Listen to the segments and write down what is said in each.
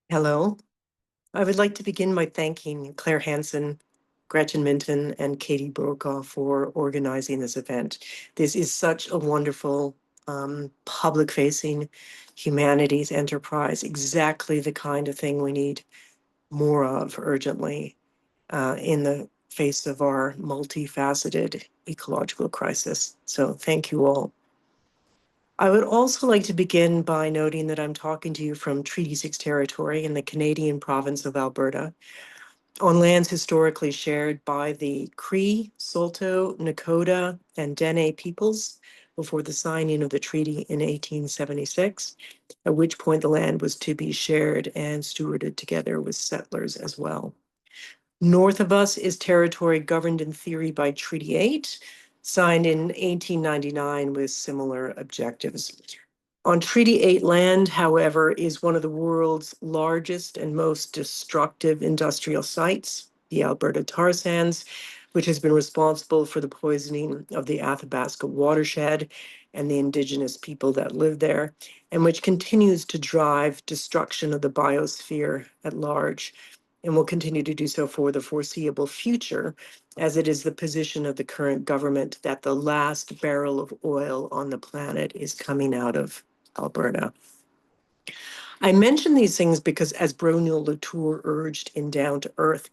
Hello. I would like to begin by thanking Claire Hansen, Gretchen Minton, and Katie Brokaw for organizing this event. This is such a wonderful public-facing humanities enterprise, exactly the kind of thing we need more of urgently in the face of our multifaceted ecological crisis. So thank you all. I would also like to begin by noting that I'm talking to you from Treaty 6 territory in the Canadian province of Alberta, on lands historically shared by the Cree, Saulteaux, Nakota, and Dene peoples before the signing of the treaty in 1876, at which point the land was to be shared and stewarded together with settlers as well. North of us is territory governed in theory by Treaty 8, signed in 1899 with similar objectives. On Treaty 8 land, however, is one of the world's largest and most destructive industrial sites, the Alberta tar sands, which has been responsible for the poisoning of the Athabasca watershed and the indigenous people that live there, and which continues to drive destruction of the biosphere at large, and will continue to do so for the foreseeable future, as it is the position of the current government that the last barrel of oil on the planet is coming out of Alberta. I mention these things because, as Broniel Latour urged in Down to Earth,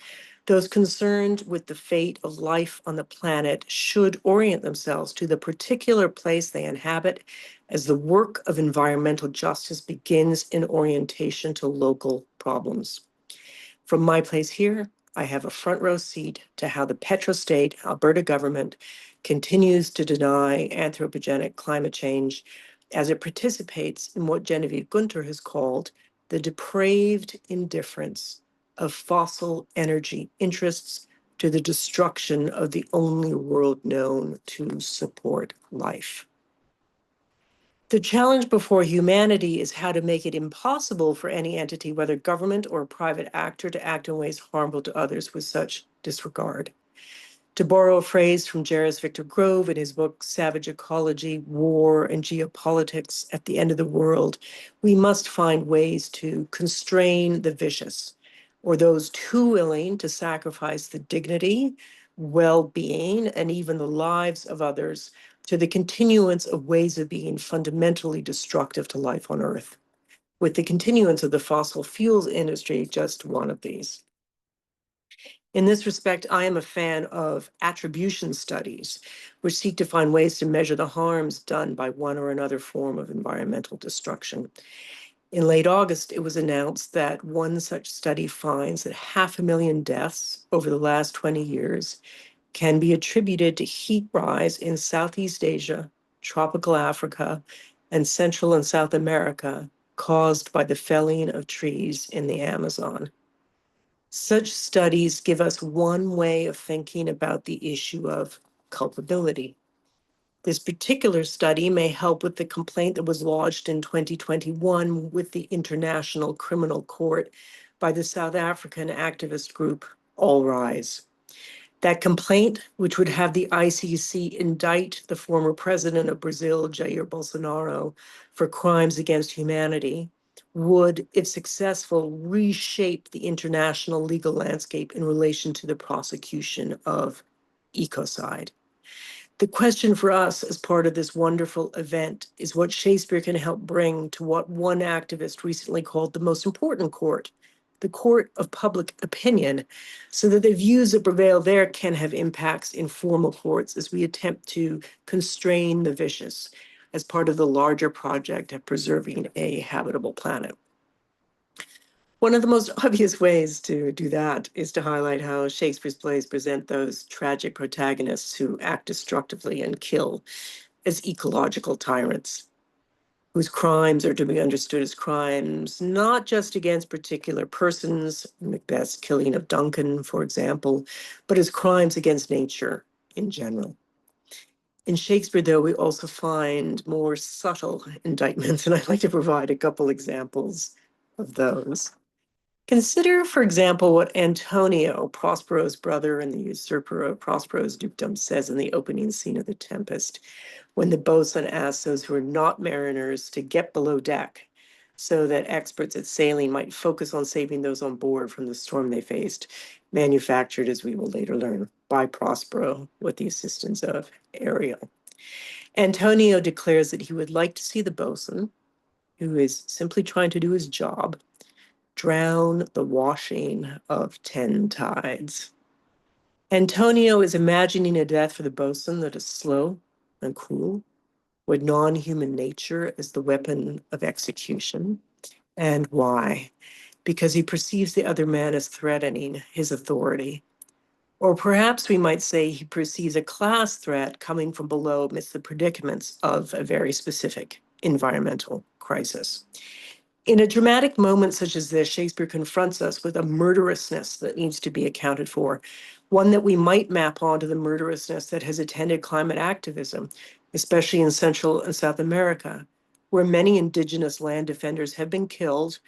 those concerned with the fate of life on the planet should orient themselves to the particular place they inhabit, as the work of environmental justice begins in orientation to local problems. From my place here, I have a front row seat to how the petrostate Alberta government continues to deny anthropogenic climate change as it participates in what Genevieve Gunter has called the depraved indifference of fossil energy interests to the destruction of the only world known to support life. The challenge before humanity is how to make it impossible for any entity, whether government or a private actor, to act in ways harmful to others with such disregard. To borrow a phrase from Jairus Victor Grove in his book, Savage Ecology, War, and Geopolitics at the End of the World, we must find ways to constrain the vicious, or those too willing to sacrifice the dignity, well-being, and even the lives of others to the continuance of ways of being fundamentally destructive to life on Earth, with the continuance of the fossil fuels industry just one of these. In this respect, I am a fan of attribution studies, which seek to find ways to measure the harms done by one or another form of environmental destruction. In late August, it was announced that one such study finds that 500,000 deaths over the last 20 years can be attributed to heat rise in Southeast Asia, tropical Africa, and Central and South America caused by the felling of trees in the Amazon. Such studies give us one way of thinking about the issue of culpability. This particular study may help with the complaint that was lodged in 2021 with the International Criminal Court by the South African activist group All Rise. That complaint, which would have the ICC indict the former president of Brazil, Jair Bolsonaro, for crimes against humanity, would, if successful, reshape the international legal landscape in relation to the prosecution of ecocide. The question for us as part of this wonderful event is what Shakespeare can help bring to what one activist recently called the most important court, the court of public opinion, so that the views that prevail there can have impacts in formal courts as we attempt to constrain the vicious as part of the larger project of preserving a habitable planet. One of the most obvious ways to do that is to highlight how Shakespeare's plays present those tragic protagonists who act destructively and kill as ecological tyrants, whose crimes are to be understood as crimes not just against particular persons, Macbeth's killing of Duncan, for example, but as crimes against nature in general. In Shakespeare, though, we also find more subtle indictments, and I'd like to provide a couple examples of those. Consider, for example, what Antonio, Prospero's brother and the usurper of Prospero's dukedom, says in the opening scene of The Tempest, when the boatswain asks those who are not mariners to get below deck, so that experts at sailing might focus on saving those on board from the storm they faced, manufactured, as we will later learn, by Prospero with the assistance of Ariel. Antonio declares that he would like to see the boatswain, who is simply trying to do his job, drown the washing of 10 tides. Antonio is imagining a death for the boatswain that is slow and cruel, with non-human nature as the weapon of execution. And why? Because he perceives the other man as threatening his authority. Or perhaps we might say he perceives a class threat coming from below amidst the predicaments of a very specific environmental crisis. In a dramatic moment such as this, Shakespeare confronts us with a murderousness that needs to be accounted for, one that we might map onto the murderousness that has attended climate activism, especially in Central and South America, where many indigenous land defenders have been killed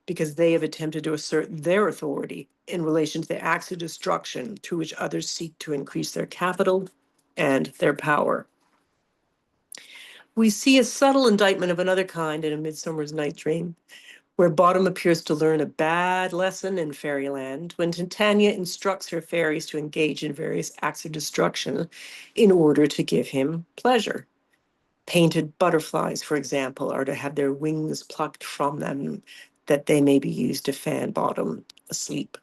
because they have attempted to assert their authority in relation to the acts of destruction through which others seek to increase their capital and their power. We see a subtle indictment of another kind in A Midsummer's Night Dream, where Bottom appears to learn a bad lesson in fairyland when Titania instructs her fairies to engage in various acts of destruction in order to give him pleasure. Painted butterflies, for example, are to have their wings plucked from them that they may be used to fan Bottom asleep.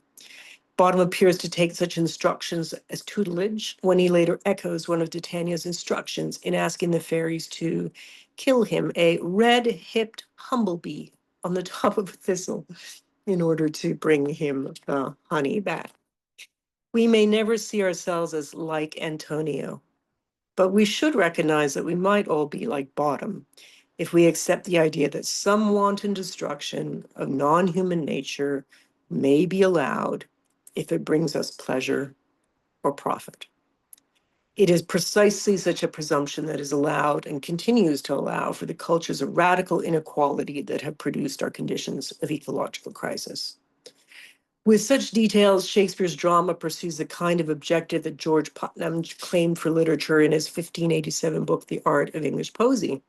Bottom appears to take such instructions as tutelage when he later echoes one of Titania's instructions in asking the fairies to kill him, a red-hipped humblebee on the top of a thistle, in order to bring him the honey back. We may never see ourselves as like Antonio, but we should recognize that we might all be like Bottom if we accept the idea that some wanton destruction of non-human nature may be allowed if it brings us pleasure or profit. It is precisely such a presumption that is allowed and continues to allow for the cultures of radical inequality that have produced our conditions of ecological crisis. With such details, Shakespeare's drama pursues the kind of objective that George Putnam claimed for literature in his 1587 book, The Art of English Poesy.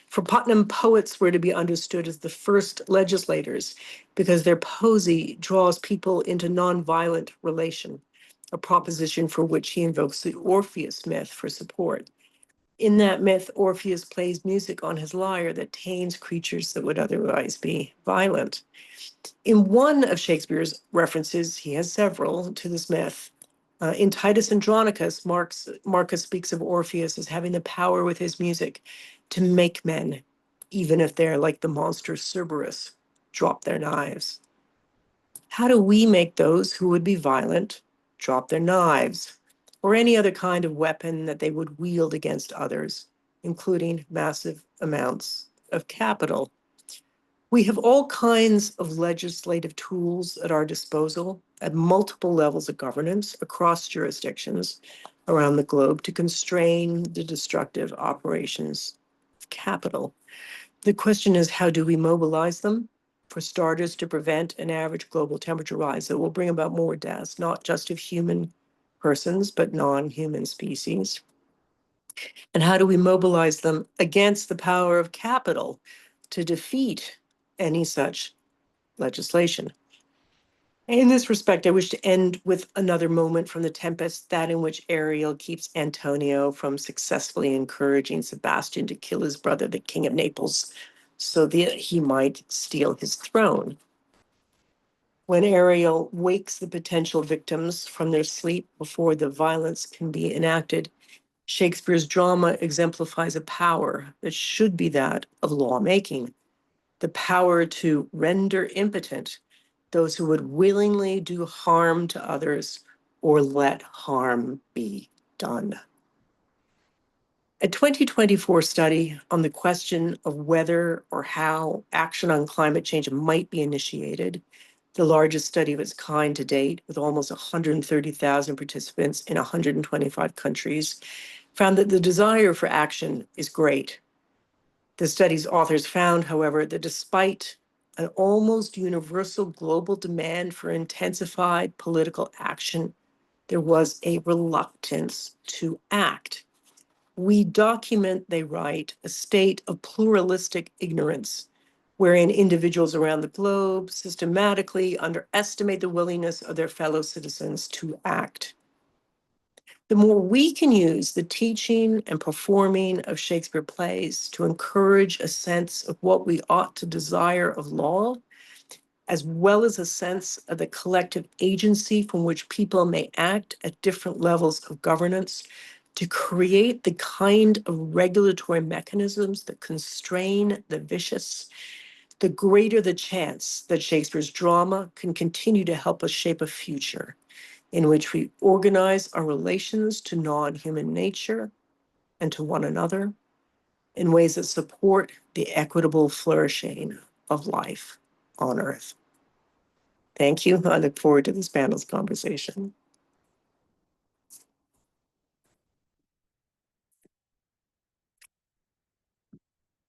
For Putnam, poets were to be understood as the first legislators because their poesy draws people into nonviolent relation, a proposition for which he invokes the Orpheus myth for support. In that myth, Orpheus plays music on his lyre that tames creatures that would otherwise be violent. In one of Shakespeare's references, he has several to this myth. In Titus Andronicus, Marcus speaks of Orpheus as having the power with his music to make men, even if they're like the monster Cerberus, drop their knives. How do we make those who would be violent drop their knives or any other kind of weapon that they would wield against others, including massive amounts of capital? We have all kinds of legislative tools at our disposal at multiple levels of governance across jurisdictions around the globe to constrain the destructive operations of capital. The question is, how do we mobilize them? For starters, to prevent an average global temperature rise that will bring about more deaths, not just of human persons, but non-human species. And how do we mobilize them against the power of capital to defeat any such legislation? In this respect, I wish to end with another moment from The Tempest, that in which Ariel keeps Antonio from successfully encouraging Sebastian to kill his brother, the King of Naples, so that he might steal his throne. When Ariel wakes the potential victims from their sleep before the violence can be enacted, Shakespeare's drama exemplifies a power that should be that of lawmaking, the power to render impotent those who would willingly do harm to others or let harm be done. A 2024 study on the question of whether or how action on climate change might be initiated, the largest study of its kind to date, with almost 130,000 participants in 125 countries, found that the desire for action is great. The study's authors found, however, that despite an almost universal global demand for intensified political action, there was a reluctance to act. We document, they write, a state of pluralistic ignorance wherein individuals around the globe systematically underestimate the willingness of their fellow citizens to act. The more we can use the teaching and performing of Shakespeare plays to encourage a sense of what we ought to desire of law, as well as a sense of the collective agency from which people may act at different levels of governance, to create the kind of regulatory mechanisms that constrain the vicious, the greater the chance that Shakespeare's drama can continue to help us shape a future in which we organize our relations to non-human nature and to one another in ways that support the equitable flourishing of life on Earth. Thank you. I look forward to this panel's conversation.